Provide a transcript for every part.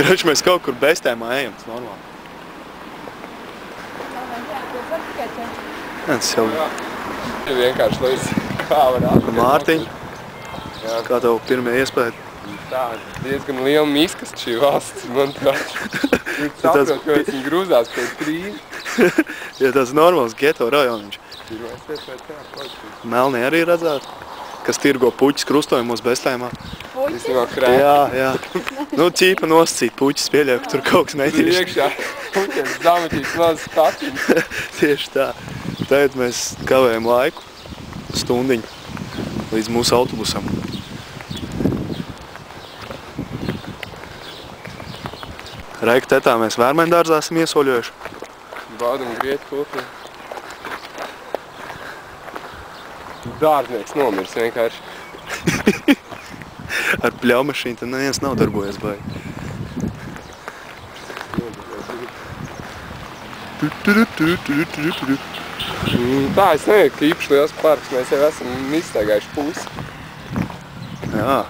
Kroč, mēs kaut kur bestēmā ejam, tas normāli. Tas jau... Vienkārši līdz kā var atrast. Mārtiņ, kā tev pirmie iespēja? Tā, diezgan liela miskas šī valsts, manuprāt. Saprot, ka viņi grūzās pēc krīņa. Ja tāds normāls geto rajoniņš. Pirmais iespēja tā, Melnie arī redzēt, kas tirgo puķis krustojumos bestēmā. Puķis? Jā. Nu, ķīpa nosacīt puķis, pieļauj, ka tur kaut kas netīši. Tur iekšā puķis zameķīs mazas pačiņas. Tieši tā. Tagad mēs kavējam laiku, stundiņu, līdz mūsu autobusam. Reika tetā mēs Vērmeņdārzā esam iesoļojuši. Baudam grieķu kopiju. Dārznieks nomirs vienkārši. Ar pļaumašīnu tad neviens nav darbojies baigi. Tā, es nevajag, ka īpaši liels parks, mēs jau esam izstaigājuši pusi. Jā.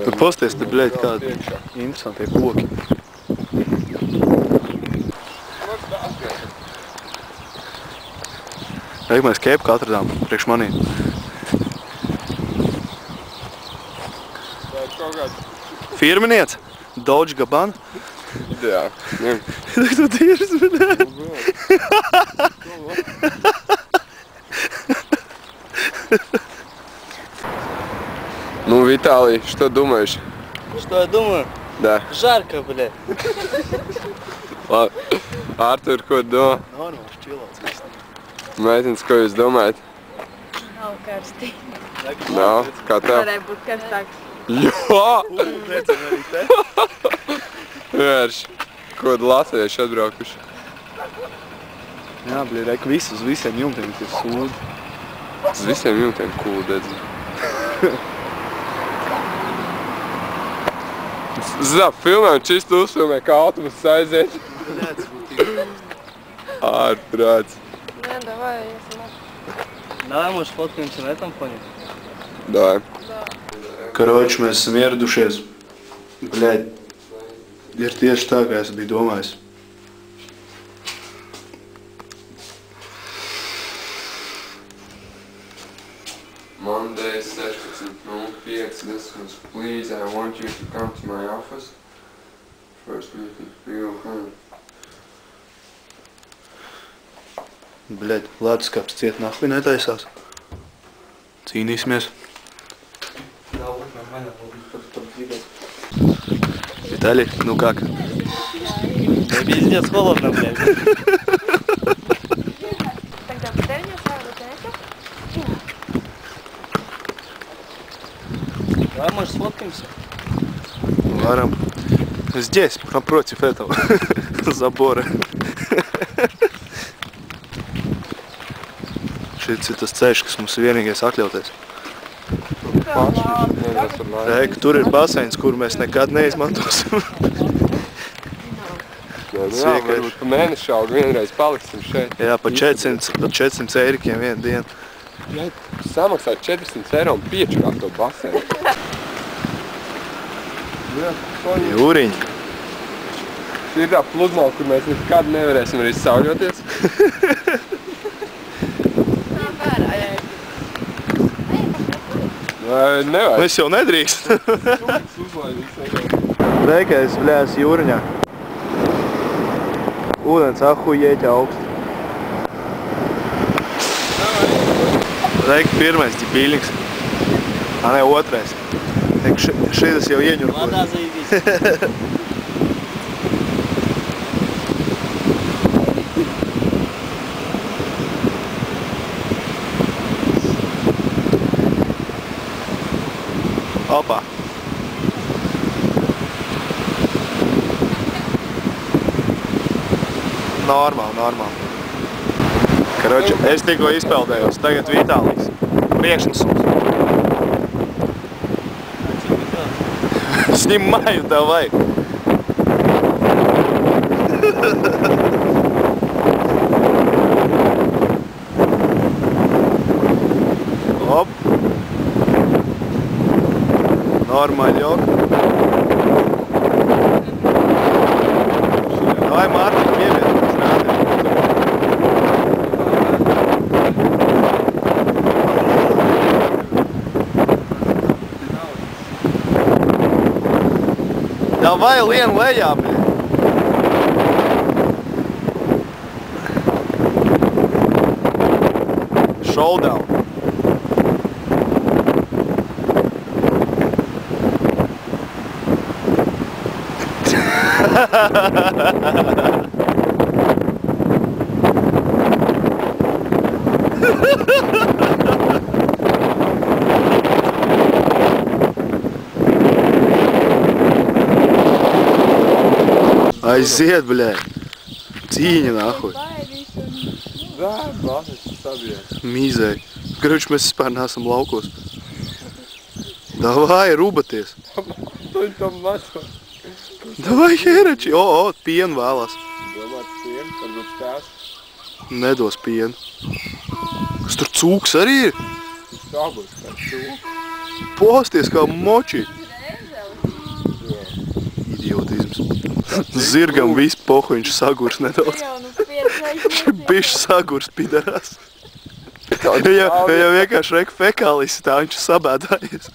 Tur posties, te bļaļ kādi interesantie koki. Reik mēs kēpku atradām priekš manī. Firminiec? Dolce Gabbana? Jā. Tak tu tīrs, bet Ну, Виталий, что думаешь? Что я думаю? Да. Жарко, блядь. Labi. Artur, ko tu domā? Normāls čilāts viss. Meitenes, ko jūs domājat? Nav karsti. Nav? Kā tev? Varēja būt karstāks. Jā! Redzam arī te. Vērši. Ko latvieši atbraukuši? Jā, bļaļ, reik viss uz visiem jumtiem ir sūdi. Uz visiem jumtiem kūli dedzi. Zap, filmēm čistu uzfilmē, kā autobus aiziet. Ārprāts. Не, давай, я сама. Давай, может, фоткаемся на этом фоне? Давай. Karoči, mēs esam ieradušies. Bļaļ, ir tieši tā, kā es biju domājis. Monday, 16:05. Please, I want you to come to my office. First we can feel home. Bļaļ, lētuskaps ciet nahvi netaisās. Cīnīsimies. Да, вот нормально, подвигать. Виталий, ну как? Да пиздец, холодно, блядь. Тогда подай мне сразу это. Давай, может, сфоткаемся? Varam. Здесь, напротив этого забора. Šis ir tas ceļš, kas mums ir vienīgais atļautais. Reika, tur ir baseins, kuru mēs nekad neizmantosim. Jā, varbūt pa mēnešu augu vienreiz paliksim šeit. Jā, pa 400 eirikiem vienu dienu. Jā, samaksāt 400 eiro un piečurāt to basēnu. Jūriņi. Šī ir tā pludmala, kur mēs nekad nevarēsim arī sauļoties. Nevajag. Mēs jau nedrīkst. Reika, es bļās jūriņā. Ūdens ahujeķi augst. Reika, pirmais ģipīļniks. Ne, otrais. Šis jau ieņurkoja. Вода заебись. Opa. Normāli. Karoči, es tikko izpeldējos. Tagad Vitālijs. Priekšnesums. Sнимаю, давай. Оп. Нормальок. Давай, Мартин, пиебет. Давай, лien lejā, bļa. Showdown. Aiziet, bļa. Cīņa, nahuj. Да, базис, sabjē. Mīzēji. Grač, mēs vispār neesam laukos. Davai, rūbaties. Tu tam maso. Davai, herači. O, pienu vēlās. Domāt, pienu, varbūt tās. Nedos pienu. Kas tur cūks arī ir? Sabus, kā tu. Posties kā moči. Idiotisms. Zirgam viss pohuņš sagurs nedaudz. Jau nu 5 reizes. Bišķi sagurs pidarās. Ja jau vienkārši reka fekālis, tā viņš sabēdājies.